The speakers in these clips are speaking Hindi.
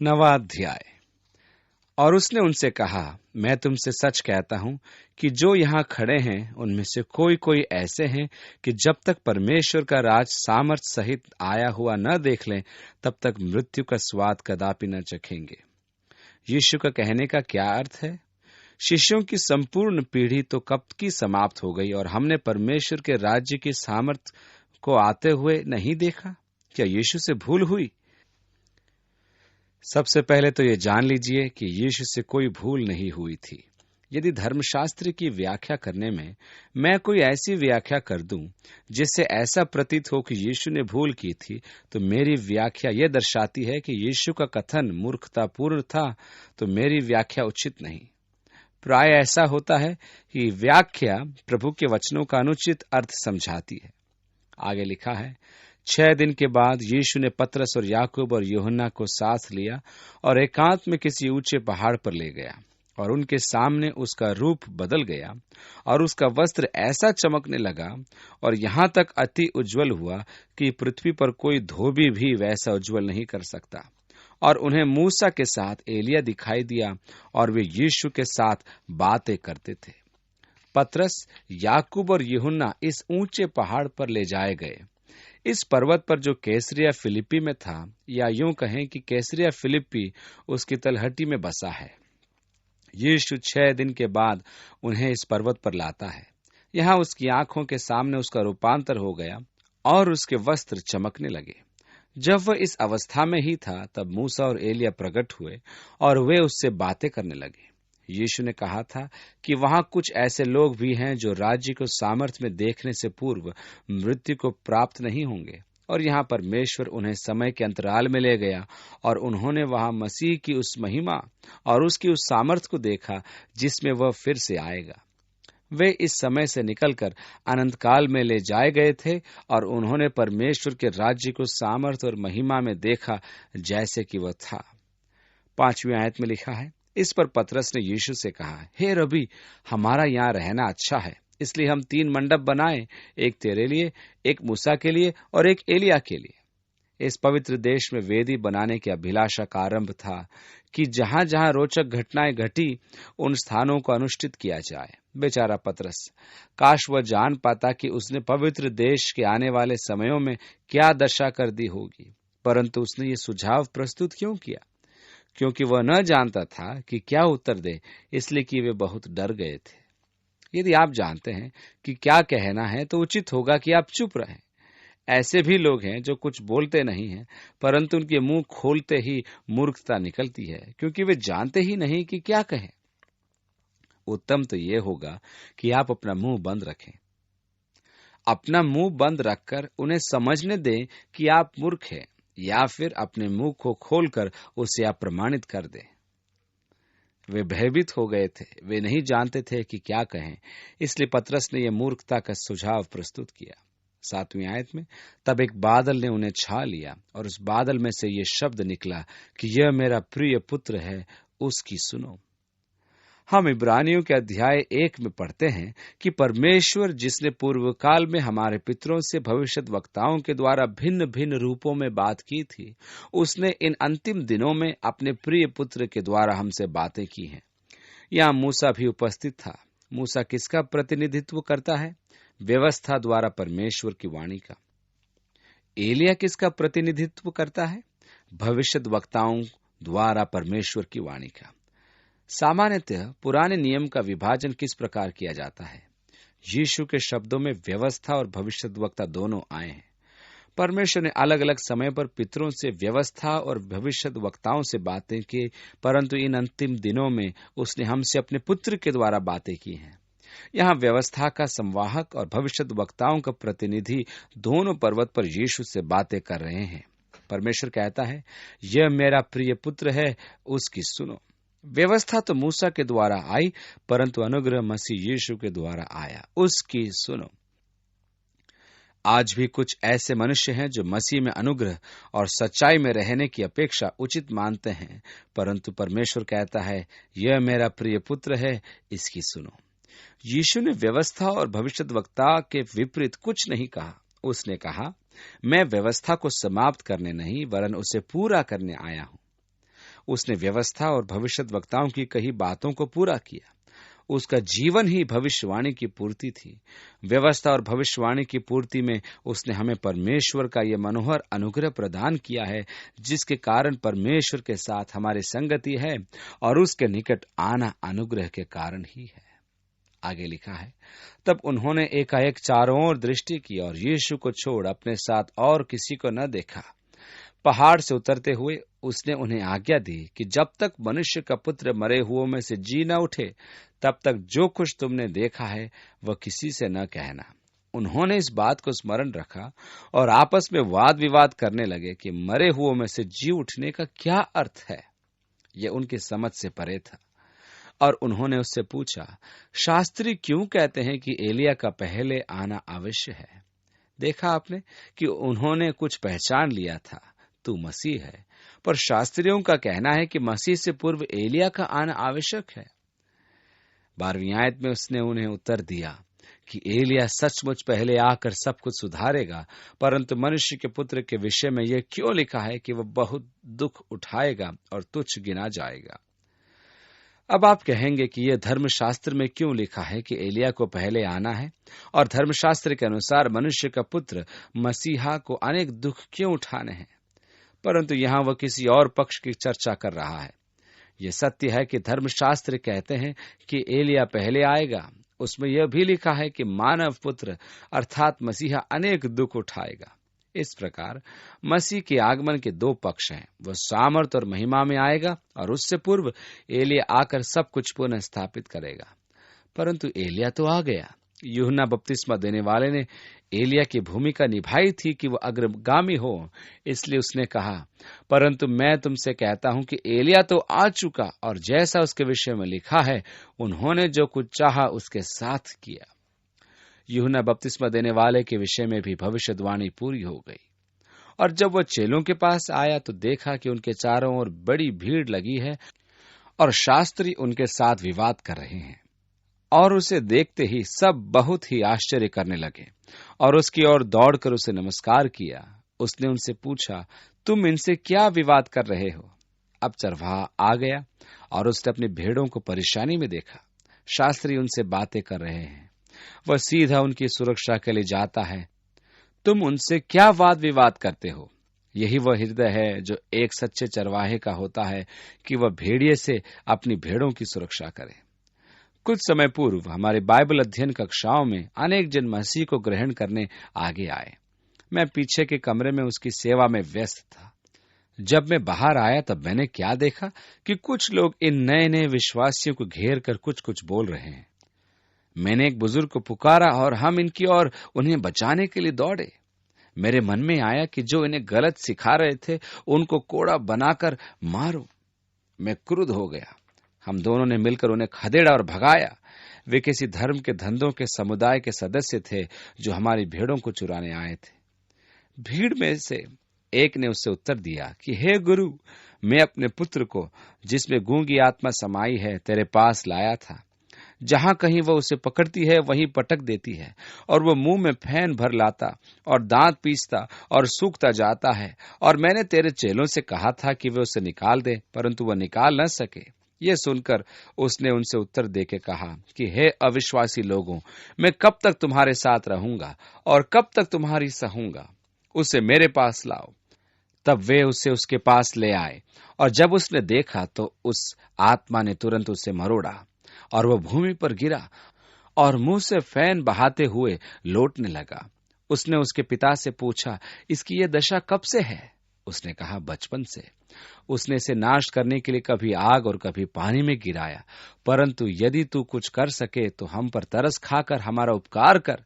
9वां अध्याय। और उसने उनसे कहा, मैं तुमसे सच कहता हूं कि जो यहाँ खड़े हैं उनमें से कोई कोई ऐसे हैं कि जब तक परमेश्वर का राज सामर्थ सहित आया हुआ न देख लें तब तक मृत्यु का स्वाद कदापि न चखेंगे। यीशु का कहने का क्या अर्थ है? शिष्यों की संपूर्ण पीढ़ी तो कब की समाप्त हो गई और हमने परमेश्वर के राज्य की सामर्थ को आते हुए नहीं देखा। क्या यीशु से भूल हुई? सबसे पहले तो ये जान लीजिए कि यीशु से कोई भूल नहीं हुई थी। यदि धर्मशास्त्र की व्याख्या करने में मैं कोई ऐसी व्याख्या कर दूं जिससे ऐसा प्रतीत हो कि यीशु ने भूल की थी, तो मेरी व्याख्या यह दर्शाती है कि यीशु का कथन मूर्खतापूर्ण था, तो मेरी व्याख्या उचित नहीं। प्राय ऐसा होता है कि व्याख्या प्रभु के वचनों का अनुचित अर्थ समझाती है। आगे लिखा है, 6 दिन के बाद यीशु ने पतरस और याकूब और यूहन्ना को साथ लिया और एकांत में किसी ऊंचे पहाड़ पर ले गया और उनके सामने उसका रूप बदल गया और उसका वस्त्र ऐसा चमकने लगा और यहां तक अति उज्जवल हुआ कि पृथ्वी पर कोई धोबी भी वैसा उज्जवल नहीं कर सकता। और उन्हें मूसा के साथ एलिया दिखाई दिया और वे यीशु के साथ बातें करते थे। पतरस, याकूब और यूहन्ना इस ऊंचे पहाड़ पर ले जाए गए। इस पर्वत पर जो कैसरिया फिलिप्पी में था, या यूं कहें कि कैसरिया फिलिप्पी उसकी तलहटी में बसा है। यीशु 6 दिन के बाद उन्हें इस पर्वत पर लाता है। यहाँ उसकी आंखों के सामने उसका रूपांतर हो गया और उसके वस्त्र चमकने लगे। जब वह इस अवस्था में ही था, तब मूसा और एलिया प्रकट हुए और वे उससे बातें करने लगे। यीशु ने कहा था कि वहां कुछ ऐसे लोग भी हैं जो राज्य को सामर्थ्य में देखने से पूर्व मृत्यु को प्राप्त नहीं होंगे। और यहाँ परमेश्वर उन्हें समय के अंतराल में ले गया और उन्होंने वहां मसीह की उस महिमा और उसकी उस सामर्थ्य को देखा जिसमें वह फिर से आएगा। वे इस समय से निकलकर अनंत काल में ले जाए गए थे और उन्होंने परमेश्वर के राज्य को सामर्थ्य और महिमा में देखा जैसे कि वह था। 5वीं आयत में लिखा है, इस पर पतरस ने यीशु से कहा, हे रबी, हमारा यहाँ रहना अच्छा है, इसलिए हम 3 मंडप बनाए, एक तेरे लिए, एक मूसा के लिए और एक एलिया के लिए। इस पवित्र देश में वेदी बनाने की अभिलाषा का आरंभ था कि जहां जहां रोचक घटनाएं घटी उन स्थानों को अनुष्ठित किया जाए। बेचारा पतरस, काश वह जान पाता कि उसने पवित्र देश के आने वाले समयों में क्या दशा कर दी होगी, परंतु उसने ये सुझाव प्रस्तुत क्यों किया? क्योंकि वह न जानता था कि क्या उत्तर दे, इसलिए कि वे बहुत डर गए थे। यदि आप जानते हैं कि क्या कहना है तो उचित होगा कि आप चुप रहें। ऐसे भी लोग हैं जो कुछ बोलते नहीं हैं, परंतु उनके मुंह खोलते ही मूर्खता निकलती है, क्योंकि वे जानते ही नहीं कि क्या कहें। उत्तम तो यह होगा कि आप अपना मुंह बंद रखें। अपना मुंह बंद रखकर उन्हें समझने दें कि आप मूर्ख हैं, या फिर अपने मुंह को खोलकर उसे आप प्रमाणित कर दें। वे भयभीत हो गए थे, वे नहीं जानते थे कि क्या कहें, इसलिए पतरस ने यह मूर्खता का सुझाव प्रस्तुत किया। 7वीं आयत में, तब एक बादल ने उन्हें छा लिया और उस बादल में से ये शब्द निकला कि यह मेरा प्रिय पुत्र है, उसकी सुनो। हम इब्रानियों के अध्याय 1 में पढ़ते हैं कि परमेश्वर जिसने पूर्व काल में हमारे पितरों से भविष्यत वक्ताओं के द्वारा भिन्न भिन्न रूपों में बात की थी, उसने इन अंतिम दिनों में अपने प्रिय पुत्र के द्वारा हमसे बातें की हैं। यहाँ मूसा भी उपस्थित था। मूसा किसका प्रतिनिधित्व करता है? व्यवस्था द्वारा परमेश्वर की वाणी का। एलिया किसका प्रतिनिधित्व करता है? भविष्यत वक्ताओं द्वारा परमेश्वर की वाणी का। सामान्यतः पुराने नियम का विभाजन किस प्रकार किया जाता है? यीशु के शब्दों में व्यवस्था और भविष्यद्वक्ता दोनों आए हैं। परमेश्वर ने अलग अलग समय पर पितरों से व्यवस्था और भविष्यद्वक्ताओं से बातें की, परंतु इन अंतिम दिनों में उसने हमसे अपने पुत्र के द्वारा बातें की हैं। यहाँ व्यवस्था का संवाहक और भविष्यद्वक्ताओं का प्रतिनिधि दोनों पर्वत पर यीशु से बातें कर रहे हैं। परमेश्वर कहता है, यह मेरा प्रिय पुत्र है, उसकी सुनो। व्यवस्था तो मूसा के द्वारा आई, परंतु अनुग्रह मसीह यीशु के द्वारा आया, उसकी सुनो। आज भी कुछ ऐसे मनुष्य हैं जो मसीह में अनुग्रह और सच्चाई में रहने की अपेक्षा उचित मानते हैं, परंतु परमेश्वर कहता है, यह मेरा प्रिय पुत्र है, इसकी सुनो। यीशु ने व्यवस्था और भविष्यद्वक्ता के विपरीत कुछ नहीं कहा। उसने कहा, मैं व्यवस्था को समाप्त करने नहीं वरन उसे पूरा करने आया हूं। उसने व्यवस्था और भविष्यद्वक्ताओं की कही बातों को पूरा किया। उसका जीवन ही भविष्यवाणी की पूर्ति थी। व्यवस्था और भविष्यवाणी की पूर्ति में उसने हमें परमेश्वर का यह मनोहर अनुग्रह प्रदान किया है, जिसके कारण परमेश्वर के साथ हमारी संगति है और उसके निकट आना अनुग्रह के कारण ही है। आगे लिखा है, तब उन्होंने एकाएक चारों ओर दृष्टि की और यीशु को छोड़ अपने साथ और किसी को न देखा। पहाड़ से उतरते हुए उसने उन्हें आज्ञा दी कि जब तक मनुष्य का पुत्र मरे हुओं में से जी न उठे, तब तक जो कुछ तुमने देखा है वह किसी से न कहना। उन्होंने इस बात को स्मरण रखा और आपस में वाद विवाद करने लगे कि मरे हुओं में से जी उठने का क्या अर्थ है। यह उनकी समझ से परे था। और उन्होंने उससे पूछा, शास्त्री क्यों कहते हैं कि एलिया का पहले आना आवश्य है? देखा आपने कि उन्होंने कुछ पहचान लिया था, तू मसीह है, पर शास्त्रियों का कहना है कि मसीह से पूर्व एलिया का आना आवश्यक है। 12वीं आयत में उसने उन्हें उत्तर दिया कि एलिया सचमुच पहले आकर सब कुछ सुधारेगा, परंतु मनुष्य के पुत्र के विषय में यह क्यों लिखा है कि वह बहुत दुख उठाएगा और तुच्छ गिना जाएगा। अब आप कहेंगे कि यह धर्मशास्त्र में क्यों लिखा है कि एलिया को पहले आना है, और धर्मशास्त्र के अनुसार मनुष्य का पुत्र मसीहा को अनेक दुख क्यों उठाने हैं। परंतु यहाँ वह किसी और पक्ष की चर्चा कर रहा है। यह सत्य है कि धर्मशास्त्र कहते हैं कि एलिया पहले आएगा। उसमें यह भी लिखा है कि मानव पुत्र अर्थात मसीहा अनेक दुख उठाएगा। इस प्रकार मसीह के आगमन के दो पक्ष हैं। वह सामर्थ और महिमा में आएगा और उससे पूर्व एलिया आकर सब कुछ पुनः स्थापित करेगा। परंतु एलिया तो आ गया। यूहन्ना बपतिस्मा देने वाले ने एलिया की भूमिका निभाई थी कि वह अग्रगामी हो। इसलिए उसने कहा, परंतु मैं तुमसे कहता हूं कि एलिया तो आ चुका और जैसा उसके विषय में लिखा है, उन्होंने जो कुछ चाहा उसके साथ किया। यूहन्ना बपतिस्मा देने वाले के विषय में भी भविष्यवाणी पूरी हो गई। और जब वह चेलों के पास आया तो देखा कि उनके चारों ओर बड़ी भीड़ लगी है और शास्त्री उनके साथ विवाद कर रहे हैं। और उसे देखते ही सब बहुत ही आश्चर्य करने लगे और उसकी ओर दौड़कर उसे नमस्कार किया। उसने उनसे पूछा, तुम इनसे क्या विवाद कर रहे हो? अब चरवाहा आ गया और उसने अपनी भेड़ों को परेशानी में देखा। शास्त्री उनसे बातें कर रहे हैं, वह सीधा उनकी सुरक्षा के लिए जाता है। तुम उनसे क्या वाद विवाद करते हो? यही वह हृदय है जो एक सच्चे चरवाहे का होता है कि वह भेड़िए से अपनी भेड़ों की सुरक्षा करे। कुछ समय पूर्व हमारे बाइबल अध्ययन कक्षाओं में अनेक जन मसीह को ग्रहण करने आगे आए। मैं पीछे के कमरे में उसकी सेवा में व्यस्त था। जब मैं बाहर आया तब मैंने क्या देखा कि कुछ लोग इन नए नए विश्वासियों को घेर कर कुछ कुछ बोल रहे हैं। मैंने एक बुजुर्ग को पुकारा और हम इनकी ओर उन्हें बचाने के लिए दौड़े। मेरे मन में आया कि जो इन्हें गलत सिखा रहे थे उनको कोड़ा बनाकर मारो। मैं क्रुद्ध हो गया। हम दोनों ने मिलकर उन्हें खदेड़ा और भगाया। वे किसी धर्म के धंधों के समुदाय के सदस्य थे जो हमारी भेड़ों को चुराने आए थे। भीड़ में से एक ने उससे उत्तर दिया कि हे गुरु, मैं अपने पुत्र को, जिसमें गूंगी आत्मा समाई है, तेरे पास लाया था। जहां कहीं वह उसे पकड़ती है वहीं पटक देती है और वह मुंह में फैन भर लाता और दांत पीसता और सूखता जाता है। और मैंने तेरे चेलों से कहा था कि वे उसे निकाल दे, परंतु वह निकाल न सके। यह सुनकर उसने उनसे उत्तर देके कहा कि हे अविश्वासी लोगों, मैं कब तक तुम्हारे साथ रहूंगा और कब तक तुम्हारी सहूंगा? उसे मेरे पास लाओ। तब वे उसे उसके पास ले आए और जब उसने देखा तो उस आत्मा ने तुरंत उसे मरोड़ा और वह भूमि पर गिरा और मुंह से फैन बहाते हुए लौटने लगा। उसने उसके पिता से पूछा, इसकी यह दशा कब से है? उसने कहा, बचपन से। उसने इसे नाश करने के लिए कभी आग और कभी पानी में गिराया, परंतु यदि तू कुछ कर सके तो हम पर तरस खाकर हमारा उपकार कर।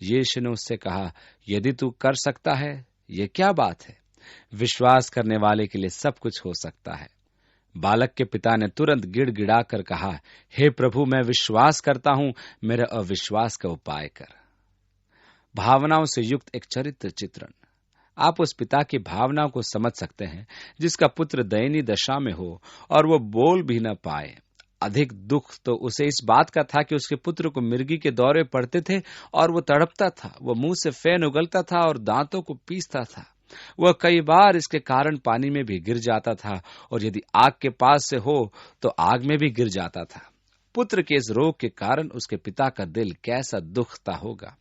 यीशु ने उससे कहा, यदि तू कर सकता है, ये क्या बात है? विश्वास करने वाले के लिए सब कुछ हो सकता है। बालक के पिता ने तुरंत गिड़गिड़ा कर कहा, हे प्रभु, मैं विश्वास करता हूं, मेरे अविश्वास का उपाय कर। भावनाओं से युक्त एक चरित्र चित्रण। आप उस पिता की भावनाओं को समझ सकते हैं जिसका पुत्र दयनीय दशा में हो और वो बोल भी न पाए। अधिक दुख तो उसे इस बात का था कि उसके पुत्र को मिर्गी के दौरे पड़ते थे और वो तड़पता था। वो मुंह से फैन उगलता था और दांतों को पीसता था। वह कई बार इसके कारण पानी में भी गिर जाता था और यदि आग के पास से हो तो आग में भी गिर जाता था। पुत्र के इस रोग के कारण उसके पिता का दिल कैसा दुखता होगा।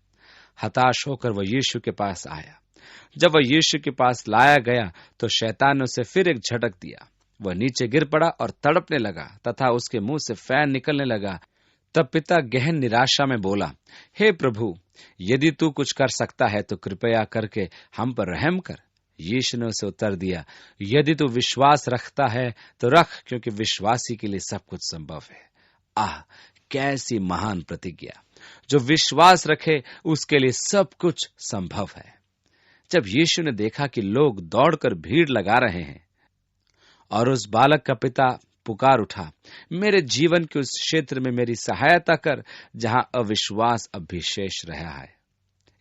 हताश होकर वह यीशु के पास आया। जब वह यीशु के पास लाया गया तो शैतान ने उसे फिर एक झटक दिया। वह नीचे गिर पड़ा और तड़पने लगा तथा उसके मुंह से फैन निकलने लगा। तब पिता गहन निराशा में बोला, हे प्रभु, यदि तू कुछ कर सकता है तो कृपया करके हम पर रहम कर। यीशु ने उसे उत्तर दिया, यदि तू विश्वास रखता है तो रख, क्योंकि विश्वासी के लिए सब कुछ संभव है। आह, कैसी महान प्रतिज्ञा! जो विश्वास रखे उसके लिए सब कुछ संभव है। जब यीशु ने देखा कि लोग दौड़कर भीड़ लगा रहे हैं और उस बालक का पिता पुकार उठा, मेरे जीवन के उस क्षेत्र में मेरी सहायता कर जहां अविश्वास अब भी शेष रहा है।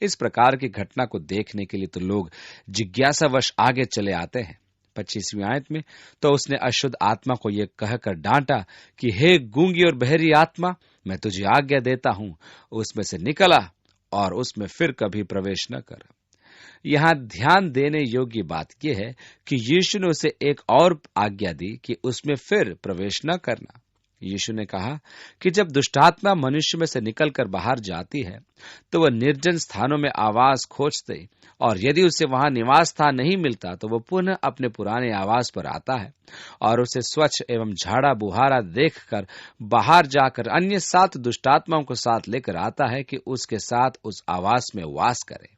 इस प्रकार की घटना को देखने के लिए तो लोग जिज्ञासावश आगे चले आते हैं। 25वीं आयत में तो उसने अशुद्ध आत्मा को यह कहकर डांटा कि हे गूंगी और बहरी आत्मा, मैं तुझे आज्ञा देता हूं, उसमें से निकला और उसमें फिर कभी प्रवेश न कर। यहां ध्यान देने योग्य बात यह है कि यीशु ने उसे एक और आज्ञा दी कि उसमें फिर प्रवेश न करना। यीशु ने कहा कि जब दुष्टात्मा मनुष्य में से निकलकर बाहर जाती है तो वह निर्जन स्थानों में आवास खोजते, और यदि उसे वहां निवास स्थान नहीं मिलता तो वह पुनः अपने पुराने आवास पर आता है और उसे स्वच्छ एवं झाड़ा बुहारा देखकर बाहर जाकर अन्य 7 दुष्टात्माओं को साथ लेकर आता है कि उसके साथ उस आवास में वास करे।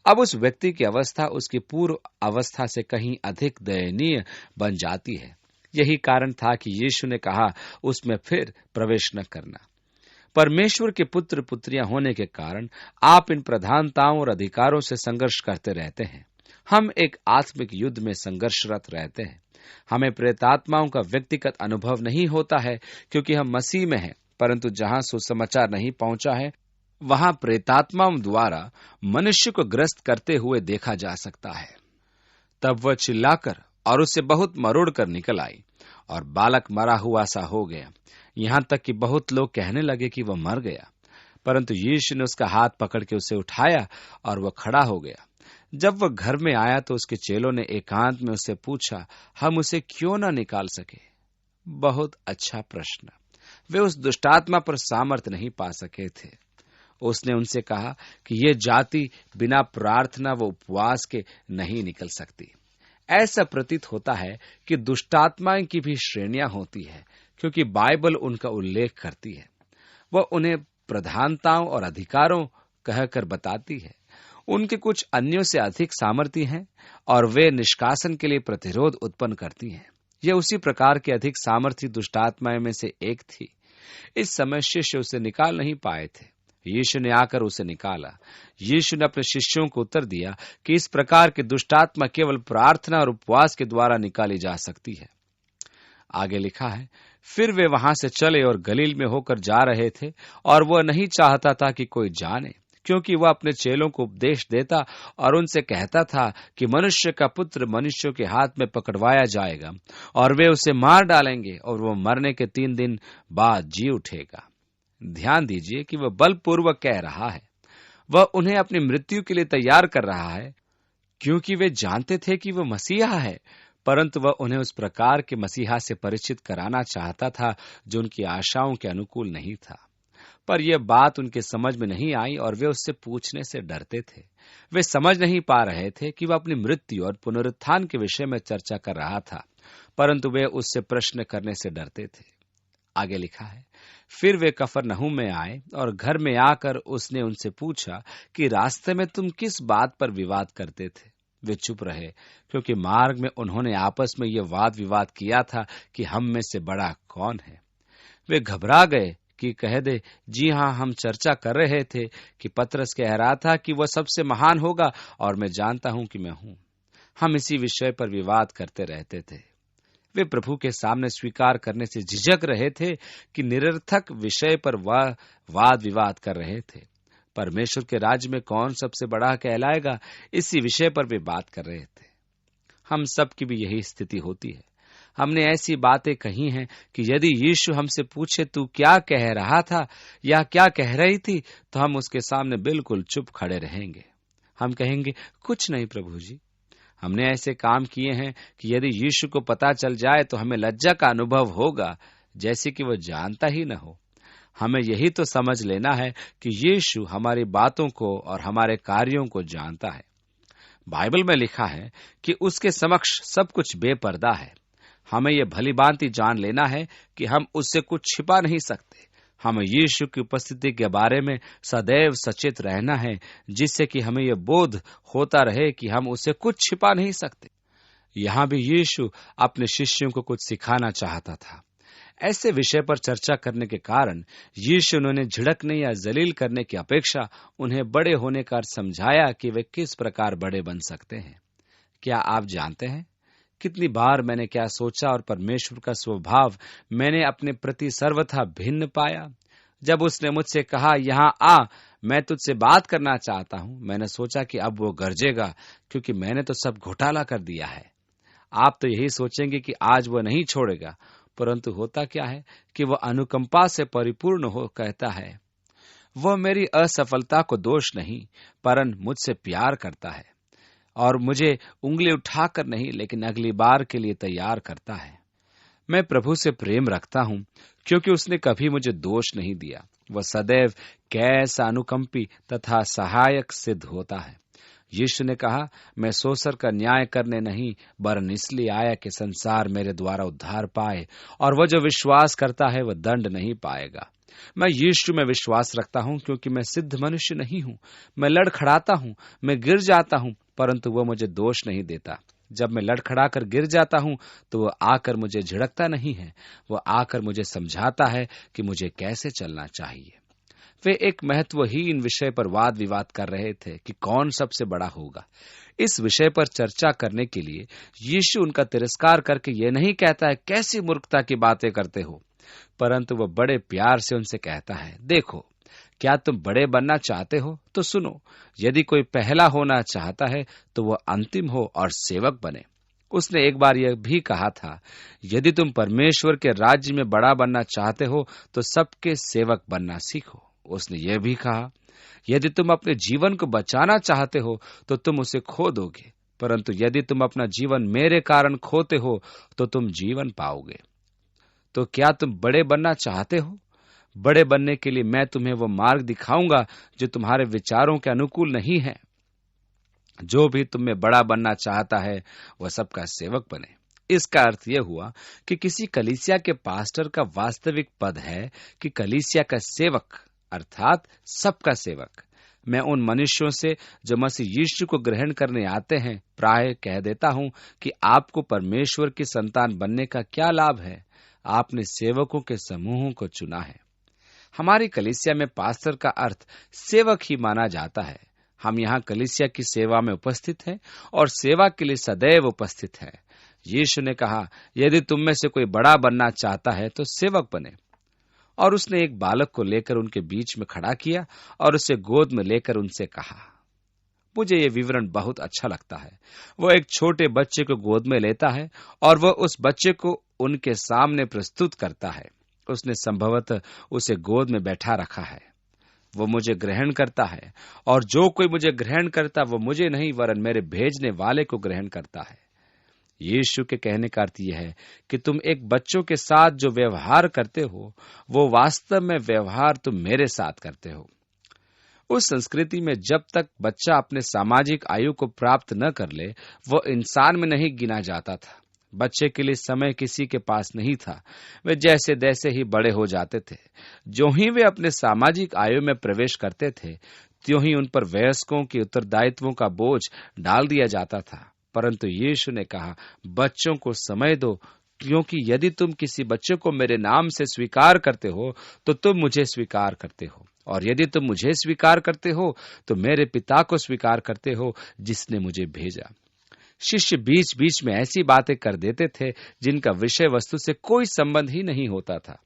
अब उस व्यक्ति की अवस्था उसकी पूर्व अवस्था से कहीं अधिक दयनीय बन जाती है। यही कारण था कि यीशु ने कहा उसमें फिर प्रवेश न करना। परमेश्वर के पुत्र पुत्रियां होने के कारण आप इन प्रधानताओं और अधिकारों से संघर्ष करते रहते हैं। हम एक आत्मिक युद्ध में संघर्षरत रहते हैं। हमें प्रेतात्माओं का व्यक्तिगत अनुभव नहीं होता है क्योंकि हम मसीह में हैं, परंतु जहां सुसमाचार नहीं पहुंचा है वहां प्रेतात्माओं द्वारा मनुष्य को ग्रस्त करते हुए देखा जा सकता है। तब वह चिल्लाकर और उससे बहुत मरोड़ कर निकल आई और बालक मरा हुआ सा हो गया। यहां तक कि बहुत लोग कहने लगे कि वह मर गया, परंतु यीशु ने उसका हाथ पकड़ के उसे उठाया और वह खड़ा हो गया। जब वह घर में आया तो उसके चेलों ने एकांत में उससे पूछा, हम उसे क्यों न निकाल सके? बहुत अच्छा प्रश्न। वे उस दुष्टात्मा पर सामर्थ नहीं पा सके थे। उसने उनसे कहा कि यह जाति बिना प्रार्थना व उपवास के नहीं निकल सकती। ऐसा प्रतीत होता है कि दुष्टात्माएं की भी श्रेणियां होती है, क्योंकि बाइबल उनका उल्लेख करती है। वह उन्हें प्रधानताओं और अधिकारों कहकर बताती है। उनके कुछ अन्यों से अधिक सामर्थ्य हैं और वे निष्कासन के लिए प्रतिरोध उत्पन्न करती हैं। यह उसी प्रकार की अधिक सामर्थ्य दुष्टात्माएं में से एक थी। इस समय शिष्य उसे निकाल नहीं पाए थे। यीशु ने आकर उसे निकाला। यीशु ने अपने शिष्यों को उत्तर दिया कि इस प्रकार की दुष्टात्मा केवल प्रार्थना और उपवास के द्वारा निकाली जा सकती है। आगे लिखा है, फिर वे वहां से चले और गलील में होकर जा रहे थे, और वह नहीं चाहता था कि कोई जाने, क्योंकि वह अपने चेलों को उपदेश देता और उनसे कहता था कि मनुष्य का पुत्र मनुष्यों के हाथ में पकड़वाया जाएगा और वे उसे मार डालेंगे और वह मरने के 3 दिन बाद जी उठेगा। ध्यान दीजिए कि वह बलपूर्वक कह रहा है। वह उन्हें अपनी मृत्यु के लिए तैयार कर रहा है, क्योंकि वे जानते थे कि वह मसीहा है, परंतु वह उन्हें उस प्रकार के मसीहा से परिचित कराना चाहता था जो उनकी आशाओं के अनुकूल नहीं था। पर यह बात उनके समझ में नहीं आई और वे उससे पूछने से डरते थे। वे समझ नहीं पा रहे थे कि वह अपनी मृत्यु और पुनरुत्थान के विषय में चर्चा कर रहा था, परंतु वे उससे प्रश्न करने से डरते थे। आगे लिखा है, फिर वे कफरनहूम में आए और घर में आकर उसने उनसे पूछा कि रास्ते में तुम किस बात पर विवाद करते थे? वे चुप रहे, क्योंकि मार्ग में उन्होंने आपस में यह वाद विवाद किया था कि हम में से बड़ा कौन है। वे घबरा गए कि कह दे, जी हाँ, हम चर्चा कर रहे थे कि पतरस कह रहा था कि वह सबसे महान होगा और मैं जानता हूं कि मैं हूं। हम इसी विषय पर विवाद करते रहते थे। वे प्रभु के सामने स्वीकार करने से झिझक रहे थे कि निरर्थक विषय पर वह वाद विवाद कर रहे थे। परमेश्वर के राज्य में कौन सबसे बड़ा कहलाएगा, इसी विषय पर वे बात कर रहे थे। हम सब की भी यही स्थिति होती है। हमने ऐसी बातें कही हैं कि यदि यीशु हमसे पूछे तू क्या कह रहा था या क्या कह रही थी, तो हम उसके सामने बिल्कुल चुप खड़े रहेंगे। हम कहेंगे, कुछ नहीं प्रभु जी। हमने ऐसे काम किए हैं कि यदि यीशु को पता चल जाए तो हमें लज्जा का अनुभव होगा, जैसे कि वह जानता ही न हो। हमें यही तो समझ लेना है कि यीशु हमारी बातों को और हमारे कार्यों को जानता है। बाइबल में लिखा है कि उसके समक्ष सब कुछ बेपर्दा है। हमें यह भली भांति जान लेना है कि हम उससे कुछ छिपा नहीं सकते। हमें यीशु की उपस्थिति के बारे में सदैव सचेत रहना है, जिससे कि हमें यह बोध होता रहे कि हम उससे कुछ छिपा नहीं सकते। यहाँ भी यीशु अपने शिष्यों को कुछ सिखाना चाहता था। ऐसे विषय पर चर्चा करने के कारण यीशु उन्हें झिड़कने या जलील करने की अपेक्षा उन्हें बड़े होने का समझाया कि वे किस प्रकार बड़े बन सकते हैं। क्या आप जानते हैं कितनी बार मैंने क्या सोचा और परमेश्वर का स्वभाव मैंने अपने प्रति सर्वथा भिन्न पाया। जब उसने मुझसे कहा, यहाँ आ, मैं तुझसे बात करना चाहता हूं, मैंने सोचा कि अब वो गरजेगा, क्योंकि मैंने तो सब घोटाला कर दिया है। आप तो यही सोचेंगे कि आज वो नहीं छोड़ेगा, परंतु होता क्या है कि वह अनुकंपा से परिपूर्ण हो कहता है, वह मेरी असफलता को दोष नहीं परन मुझसे प्यार करता है और मुझे उंगली उठाकर नहीं लेकिन अगली बार के लिए तैयार करता है। मैं प्रभु से प्रेम रखता हूं क्योंकि उसने कभी मुझे दोष नहीं दिया। वह सदैव कैसा अनुकंपी तथा सहायक सिद्ध होता है। यीशु ने कहा, मैं सोसर का न्याय करने नहीं वरन इसलिए आया कि संसार मेरे द्वारा उद्धार पाए, और वह जो विश्वास करता है वह दंड नहीं पाएगा। मैं यीशु में विश्वास रखता हूं क्योंकि मैं सिद्ध मनुष्य नहीं हूं। मैं लड़खड़ाता हूं, मैं गिर जाता हूं, परंतु वह मुझे दोष नहीं देता। जब मैं लड़खड़ा कर गिर जाता हूं तो वह आकर मुझे झिड़कता नहीं है, वह आकर मुझे समझाता है कि मुझे कैसे चलना चाहिए। वे एक महत्वहीन विषय पर वाद विवाद कर रहे थे कि कौन सबसे बड़ा होगा। इस विषय पर चर्चा करने के लिए यीशु उनका तिरस्कार करके ये नहीं कहता है, कैसी मूर्खता की बातें करते हो, परंतु वह बड़े प्यार से उनसे कहता है, देखो, क्या तुम बड़े बनना चाहते हो तो सुनो, यदि कोई पहला होना चाहता है तो वह अंतिम हो और सेवक बने। उसने एक बार यह भी कहा था, यदि तुम परमेश्वर के राज्य में बड़ा बनना चाहते हो तो सबके सेवक बनना सीखो। उसने यह भी कहा, यदि तुम अपने जीवन को बचाना चाहते हो तो तुम उसे खो दोगे, परंतु यदि तुम अपना जीवन मेरे कारण खोते हो तो तुम जीवन पाओगे। तो क्या तुम बड़े बनना चाहते हो? बड़े बनने के लिए मैं तुम्हें वो मार्ग दिखाऊंगा जो तुम्हारे विचारों के अनुकूल नहीं है। जो भी तुम में बड़ा बनना चाहता है वह सबका सेवक बने। इसका अर्थ यह हुआ कि किसी कलीसिया के पास्टर का वास्तविक पद है कि कलीसिया का सेवक, अर्थात सबका सेवक। मैं उन मनुष्यों से जो मसीह यीशु को ग्रहण करने आते हैं प्राय कह देता हूं कि आपको परमेश्वर की संतान बनने का क्या लाभ है? आपने सेवकों के समूहों को चुना है। हमारी कलीसिया में पास्टर का अर्थ सेवक ही माना जाता है। हम यहाँ कलीसिया की सेवा में उपस्थित हैं और सेवा के लिए सदैव उपस्थित हैं। यीशु ने कहा, यदि तुम में से कोई बड़ा बनना चाहता है तो सेवक बने। और उसने एक बालक को लेकर उनके बीच में खड़ा किया और उसे गोद में लेकर उनसे कहा। मुझे ये विवरण बहुत अच्छा लगता है। वह एक छोटे बच्चे को गोद में लेता है और वह उस बच्चे को उनके सामने प्रस्तुत करता है। उसने संभवतः उसे गोद में बैठा रखा है। वो मुझे ग्रहण करता है और जो कोई मुझे ग्रहण करता वो मुझे नहीं वरन मेरे भेजने वाले को ग्रहण करता है। यीशु के कहने का अर्थ यह है कि तुम एक बच्चों के साथ जो व्यवहार करते हो वो वास्तव में व्यवहार तुम मेरे साथ करते हो। उस संस्कृति में जब तक बच्चा अपने सामाजिक आयु को प्राप्त न कर ले वो इंसान में नहीं गिना जाता था। बच्चे के लिए समय किसी के पास नहीं था। वे जैसे तैसे ही बड़े हो जाते थे। जो ही वे अपने सामाजिक आयु में प्रवेश करते थे त्यों ही उन पर वयस्कों के उत्तरदायित्वों का बोझ डाल दिया जाता था। परंतु यीशु ने कहा, बच्चों को समय दो, क्योंकि यदि तुम किसी बच्चे को मेरे नाम से स्वीकार करते हो तो तुम मुझे स्वीकार करते हो, और यदि तुम मुझे स्वीकार करते हो तो मेरे पिता को स्वीकार करते हो जिसने मुझे भेजा। शिष्य बीच बीच में ऐसी बातें कर देते थे जिनका विषय वस्तु से कोई संबंध ही नहीं होता था।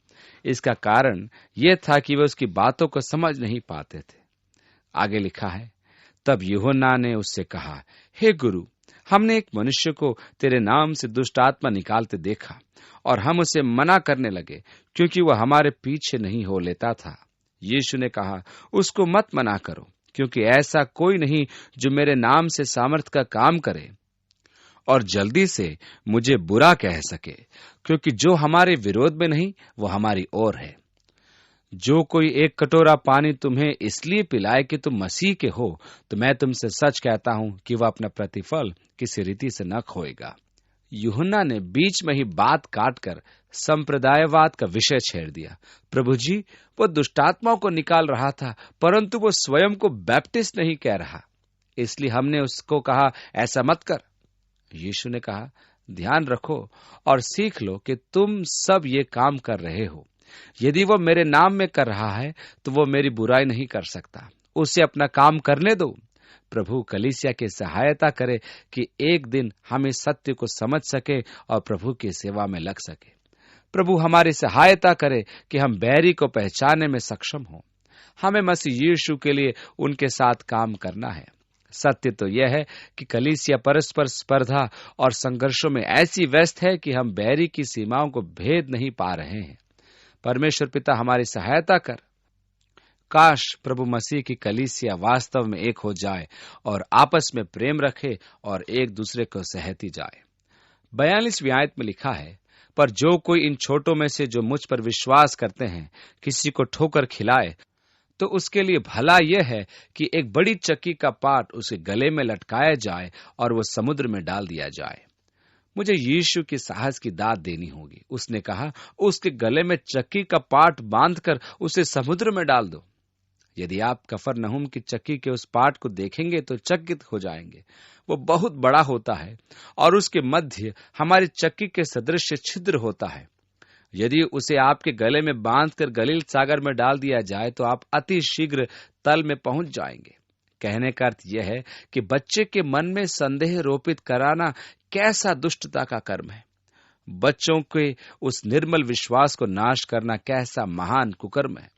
इसका कारण यह था कि वे उसकी बातों को समझ नहीं पाते थे। आगे लिखा है, तब यूहन्ना ने उससे कहा, हे गुरु, हमने एक मनुष्य को तेरे नाम से दुष्ट आत्मा निकालते देखा और हम उसे मना करने लगे क्योंकि वह हमारे पीछे नहीं हो लेता था। यीशु ने कहा, उसको मत मना करो, क्योंकि ऐसा कोई नहीं जो मेरे नाम से सामर्थ का काम करे। और जल्दी से मुझे बुरा कह सके, क्योंकि जो हमारे विरोध में नहीं वो हमारी ओर है। जो कोई एक कटोरा पानी तुम्हें इसलिए पिलाए कि तुम मसीह के हो, तो मैं तुमसे सच कहता हूं कि वह अपना प्रतिफल किसी रीति से न खोएगा। यूहन्ना ने बीच में ही बात काटकर संप्रदायवाद का विषय छेड़ दिया। प्रभु जी, वो दुष्टात्माओं को निकाल रहा था, परंतु वो स्वयं को बैप्टिस्ट नहीं कह रहा, इसलिए हमने उसको कहा ऐसा मत कर। यीशु ने कहा, ध्यान रखो और सीख लो कि तुम सब ये काम कर रहे हो। यदि वो मेरे नाम में कर रहा है तो वो मेरी बुराई नहीं कर सकता, उसे अपना काम करने दो। प्रभु कलीसिया की सहायता करे कि एक दिन हम इस सत्य को समझ सके और प्रभु की सेवा में लग सके। प्रभु हमारी सहायता करे कि हम बैरी को पहचानने में सक्षम हों। हमें मसीह यीशु के लिए उनके साथ काम करना है। सत्य तो यह है कि कलीसिया परस्पर स्पर्धा और संघर्षों में ऐसी व्यस्त है कि हम बैरी की सीमाओं को भेद नहीं पा रहे हैं। परमेश्वर पिता हमारी सहायता कर। काश प्रभु मसीह की कलीसिया वास्तव में एक हो जाए और आपस में प्रेम रखे और एक दूसरे को सहती जाए। 42वीं आयत में लिखा है, पर जो कोई इन छोटों में से जो मुझ पर विश्वास करते हैं किसी को ठोकर खिलाए, तो उसके लिए भला यह है कि एक बड़ी चक्की का पाट उसके गले में लटकाया जाए और वो समुद्र में डाल दिया जाए। मुझे यीशु की साहस की दाद देनी होगी। उसने कहा, उसके गले में चक्की का पाट बांधकर उसे समुद्र में डाल दो। यदि आप कफरनहूम की चक्की के उस पाट को देखेंगे तो चकित हो जाएंगे। वो बहुत बड़ा होता है और उसके मध्य हमारी चक्की के सदृश छिद्र होता है। यदि उसे आपके गले में बांधकर गलील सागर में डाल दिया जाए तो आप अति शीघ्र तल में पहुंच जाएंगे। कहने का अर्थ यह है कि बच्चे के मन में संदेह रोपित कराना कैसा दुष्टता का कर्म है। बच्चों के उस निर्मल विश्वास को नाश करना कैसा महान कुकर्म है।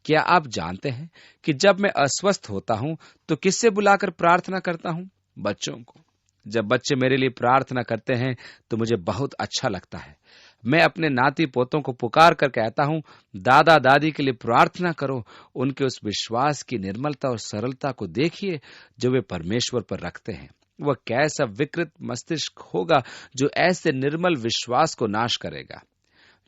क्या आप जानते हैं कि जब मैं अस्वस्थ होता हूं तो किससे बुलाकर प्रार्थना करता हूं? बच्चों को। जब बच्चे मेरे लिए प्रार्थना करते हैं तो मुझे बहुत अच्छा लगता है। मैं अपने नाती पोतों को पुकार कर कहता हूं, दादा दादी के लिए प्रार्थना करो। उनके उस विश्वास की निर्मलता और सरलता को देखिए जो वे परमेश्वर पर रखते हैं। वह कैसा विकृत मस्तिष्क होगा जो ऐसे निर्मल विश्वास को नाश करेगा।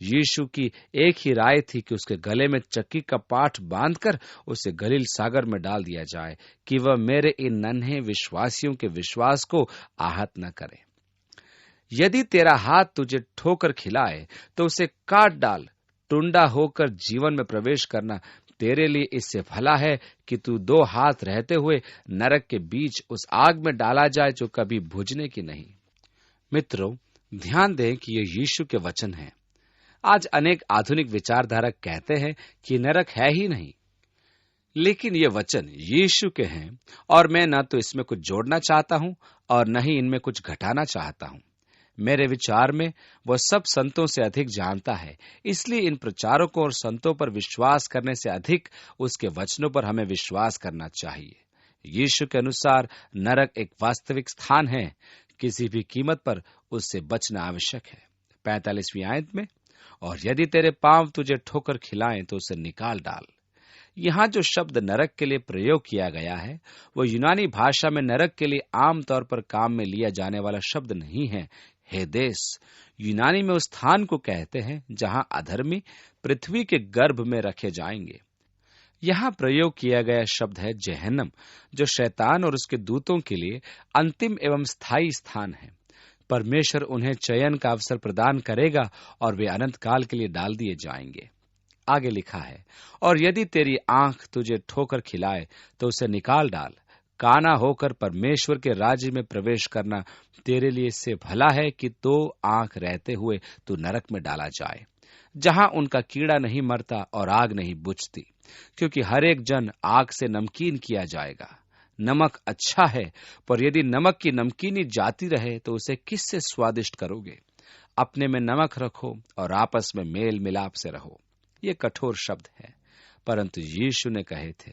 यीशु की एक ही राय थी कि उसके गले में चक्की का पाट बांधकर उसे गलील सागर में डाल दिया जाए कि वह मेरे इन नन्हे विश्वासियों के विश्वास को आहत न करे। यदि तेरा हाथ तुझे ठोकर खिलाए तो उसे काट डाल। टुंडा होकर जीवन में प्रवेश करना तेरे लिए इससे भला है कि तू 2 हाथ रहते हुए नरक के बीच उस आग में डाला जाए जो कभी बुझने की नहीं। मित्रों, ध्यान दें कि ये यीशु के वचन हैं। आज अनेक आधुनिक विचारधारक कहते हैं कि नरक है ही नहीं, लेकिन ये वचन यीशु के हैं और मैं न तो इसमें कुछ जोड़ना चाहता हूं और न ही इनमें कुछ घटाना चाहता हूं। मेरे विचार में वह सब संतों से अधिक जानता है, इसलिए इन प्रचारकों और संतों पर विश्वास करने से अधिक उसके वचनों पर हमें विश्वास करना चाहिए। यीशु के अनुसार नरक एक वास्तविक स्थान है, किसी भी कीमत पर उससे बचना आवश्यक है। 45वीं आयत में, और यदि तेरे पांव तुझे ठोकर खिलाएं तो उसे निकाल डाल। यहाँ जो शब्द नरक के लिए प्रयोग किया गया है वो यूनानी भाषा में नरक के लिए आमतौर पर काम में लिया जाने वाला शब्द नहीं है। हेदेस यूनानी में उस स्थान को कहते हैं जहां अधर्मी पृथ्वी के गर्भ में रखे जाएंगे। यहाँ प्रयोग किया गया शब्द है जहन्नम, जो शैतान और उसके दूतों के लिए अंतिम एवं स्थायी स्थान है। परमेश्वर उन्हें चयन का अवसर प्रदान करेगा और वे अनंत काल के लिए डाल दिए जाएंगे। आगे लिखा है, और यदि तेरी आंख तुझे ठोकर खिलाए तो उसे निकाल डाल। काना होकर परमेश्वर के राज्य में प्रवेश करना तेरे लिए इससे भला है कि 2 आंख रहते हुए तू नरक में डाला जाए, जहां उनका कीड़ा नहीं मरता और आग नहीं बुझती, क्योंकि हर एक जन आग से नमकीन किया जाएगा। नमक अच्छा है, पर यदि नमक की नमकीनी जाती रहे तो उसे किससे स्वादिष्ट करोगे? अपने में नमक रखो और आपस में मेल मिलाप से रहो। ये कठोर शब्द है, परंतु यीशु ने कहे थे,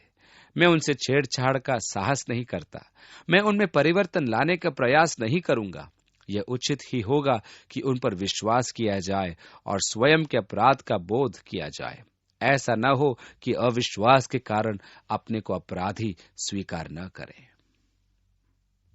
मैं उनसे छेड़छाड़ का साहस नहीं करता, मैं उनमें परिवर्तन लाने का प्रयास नहीं करूंगा। यह उचित ही होगा कि उन पर विश्वास किया जाए और स्वयं के अपराध का बोध किया जाए। ऐसा न हो कि अविश्वास के कारण अपने को अपराधी स्वीकार न करें।